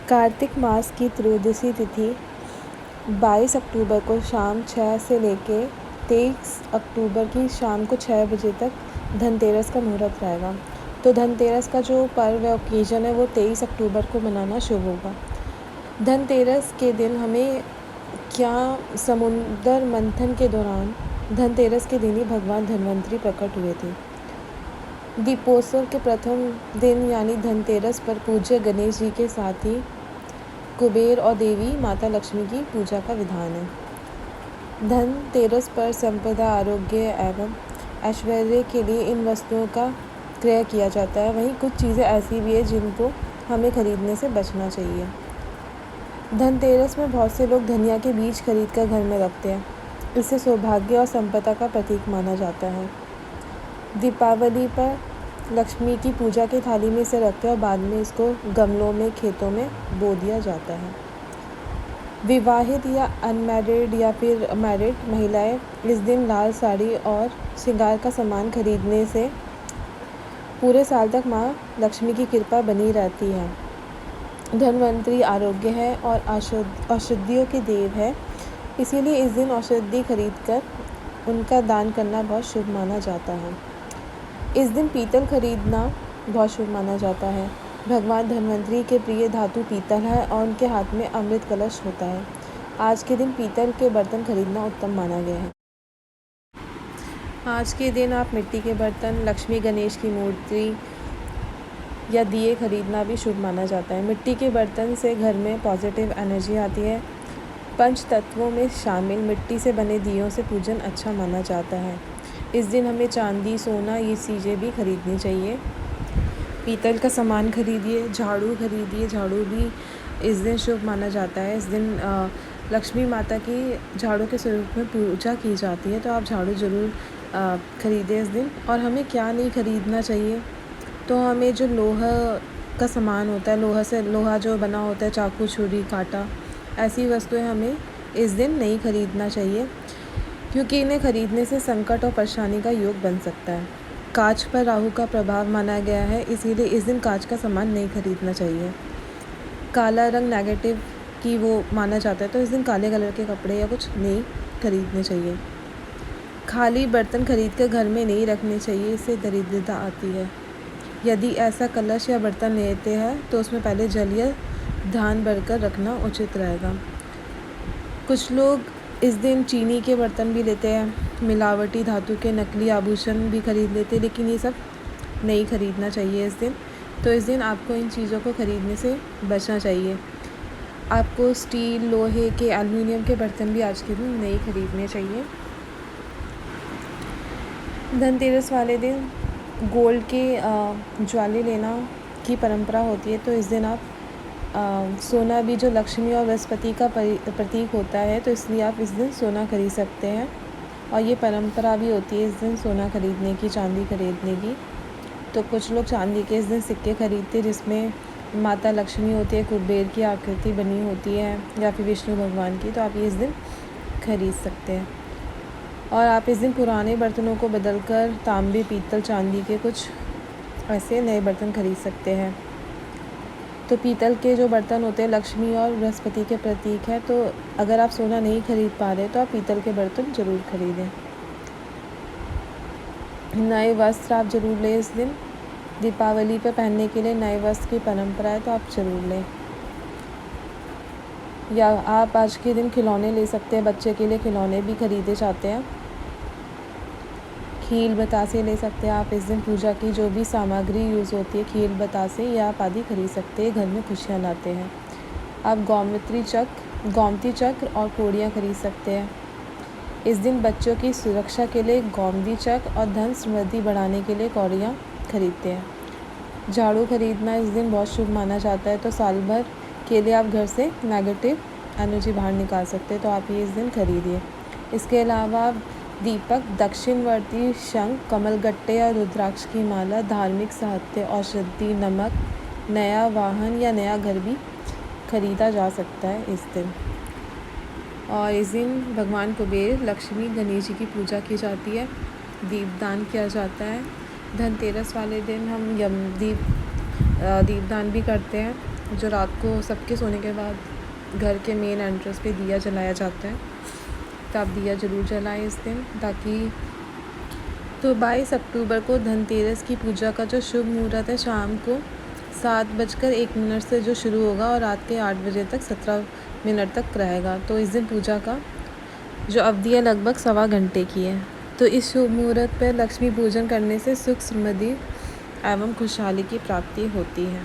कार्तिक मास की त्रयोदशी तिथि 22 अक्टूबर को शाम 6 से लेके 23 अक्टूबर की शाम को 6 बजे तक धनतेरस का मुहूर्त रहेगा। तो धनतेरस का जो पर्व है, ओकेजन है, वो 23 अक्टूबर को मनाना शुभ होगा। धनतेरस के दिन हमें क्या समुद्र मंथन के दौरान धनतेरस के दिन ही भगवान धन्वंतरि प्रकट हुए थे। दीपोत्सव के प्रथम दिन यानी धनतेरस पर पूज्य गणेश जी के साथ ही कुबेर और देवी माता लक्ष्मी की पूजा का विधान है। धनतेरस पर संपदा, आरोग्य एवं ऐश्वर्य के लिए इन वस्तुओं का क्रय किया जाता है। वहीं कुछ चीज़ें ऐसी भी है जिनको हमें खरीदने से बचना चाहिए। धनतेरस में बहुत से लोग धनिया के बीज खरीद कर घर में रखते हैं। इसे सौभाग्य और संपदा का प्रतीक माना जाता है। दीपावली पर लक्ष्मी की पूजा की थाली में इसे रखते हैं और बाद में इसको गमलों में, खेतों में बो दिया जाता है। विवाहित या अनमैरिड या फिर मैरिड महिलाएं इस दिन लाल साड़ी और श्रृंगार का सामान खरीदने से पूरे साल तक माँ लक्ष्मी की कृपा बनी रहती है। धन्वंतरि आरोग्य है और औषधियों के देव है, इसीलिए इस दिन औषधि खरीदकर उनका दान करना बहुत शुभ माना जाता है। इस दिन पीतल खरीदना बहुत शुभ माना जाता है। भगवान धन्वंतरि के प्रिय धातु पीतल है और उनके हाथ में अमृत कलश होता है। आज के दिन पीतल के बर्तन खरीदना उत्तम माना गया है। आज के दिन आप मिट्टी के बर्तन, लक्ष्मी गणेश की मूर्ति या दिए खरीदना भी शुभ माना जाता है। मिट्टी के बर्तन से घर में पॉजिटिव एनर्जी आती है। पंच तत्वों में शामिल मिट्टी से बने दियों से पूजन अच्छा माना जाता है। इस दिन हमें चांदी, सोना ये चीज़ें भी खरीदनी चाहिए। पीतल का सामान खरीदिए, झाड़ू खरीदिए, झाड़ू भी इस दिन शुभ माना जाता है। इस दिन लक्ष्मी माता की झाड़ू के स्वरूप में पूजा की जाती है, तो आप झाड़ू ज़रूर खरीदें इस दिन। और हमें क्या नहीं खरीदना चाहिए, तो हमें जो लोहा का सामान होता है, लोहा जो बना होता है, चाकू, छुरी, कांटा, ऐसी वस्तुएं हमें इस दिन नहीं खरीदना चाहिए, क्योंकि इन्हें खरीदने से संकट और परेशानी का योग बन सकता है। कांच पर राहु का प्रभाव माना गया है, इसीलिए इस दिन कांच का सामान नहीं खरीदना चाहिए। काला रंग नेगेटिव की वो माना जाता है, तो इस दिन काले कलर के कपड़े या कुछ नहीं खरीदने चाहिए। खाली बर्तन खरीदकर घर में नहीं रखने चाहिए, इससे दरिद्रता आती है। यदि ऐसा कलश या बर्तन लेते हैं तो उसमें पहले जल या धान भरकर रखना उचित रहेगा। कुछ लोग इस दिन चीनी के बर्तन भी लेते हैं, मिलावटी धातु के नकली आभूषण भी खरीद लेते हैं, लेकिन ये सब नहीं खरीदना चाहिए इस दिन। तो इस दिन आपको इन चीज़ों को खरीदने से बचना चाहिए। आपको स्टील, लोहे के, एल्युमिनियम के बर्तन भी आज के दिन नहीं खरीदने चाहिए। धनतेरस वाले दिन गोल्ड के ज्वेलरी लेना की परंपरा होती है, तो इस दिन आप सोना भी, जो लक्ष्मी और बृहस्पति का प्रतीक होता है, तो इसलिए आप इस दिन सोना खरीद सकते हैं। और ये परंपरा भी होती है इस दिन सोना खरीदने की, चांदी खरीदने की। तो कुछ लोग चांदी के इस दिन सिक्के खरीदते हैं जिसमें माता लक्ष्मी होती है, कुबेर की आकृति बनी होती है या फिर विष्णु भगवान की, तो आप ये इस दिन खरीद सकते हैं। और आप इस दिन पुराने बर्तनों को बदलकर तांबे, पीतल, चांदी के कुछ ऐसे नए बर्तन खरीद सकते हैं। तो पीतल के जो बर्तन होते हैं लक्ष्मी और बृहस्पति के प्रतीक है, तो अगर आप सोना नहीं खरीद पा रहे तो आप पीतल के बर्तन ज़रूर खरीदें। नए वस्त्र आप ज़रूर लें इस दिन। दीपावली पर पहनने के लिए नए वस्त्र की परंपरा है, तो आप ज़रूर लें। या आप आज के दिन खिलौने ले सकते हैं, बच्चे के लिए खिलौने भी खरीदे जाते हैं। खील, बतासे ले सकते हैं आप इस दिन। पूजा की जो भी सामग्री यूज़ होती है, खील, बतासे या आप आदि खरीद सकते हैं, घर में खुशियाँ लाते हैं। आप गोमती चक्र और कोड़ियाँ खरीद सकते हैं। इस दिन बच्चों की सुरक्षा के लिए गोमती चक्र और धन समृद्धि बढ़ाने के लिए कौड़ियाँ खरीदते हैं। झाड़ू खरीदना इस दिन बहुत शुभ माना जाता है, तो साल भर के लिए आप घर से नेगेटिव एनर्जी बाहर निकाल सकते हैं, तो आप ये इस दिन खरीदिए। इसके अलावा दीपक, दक्षिणवर्ती शंख, कमलगट्टे या रुद्राक्ष की माला, धार्मिक साहित्य, औषधि, नमक, नया वाहन या नया घर भी खरीदा जा सकता है इस दिन। और इस दिन भगवान कुबेर, लक्ष्मी, गणेश जी की पूजा की जाती है, दीपदान किया जाता है। धनतेरस वाले दिन हम दीपदान भी करते हैं। जो रात को सबके सोने के बाद घर के मेन एंट्रेंस पे दिया जलाया जाता है। तो आप दिया ज़रूर जलाएं इस दिन, ताकि तो 22 अक्टूबर को धनतेरस की पूजा का जो शुभ मुहूर्त है शाम को 7:01 से जो शुरू होगा और रात के 8 बजे तक 17 मिनट तक रहेगा। तो इस दिन पूजा का जो अवधि है लगभग 1.25 घंटे की है। तो इस शुभ मुहूर्त पर लक्ष्मी पूजन करने से सुख समृद्धि एवं खुशहाली की प्राप्ति होती है।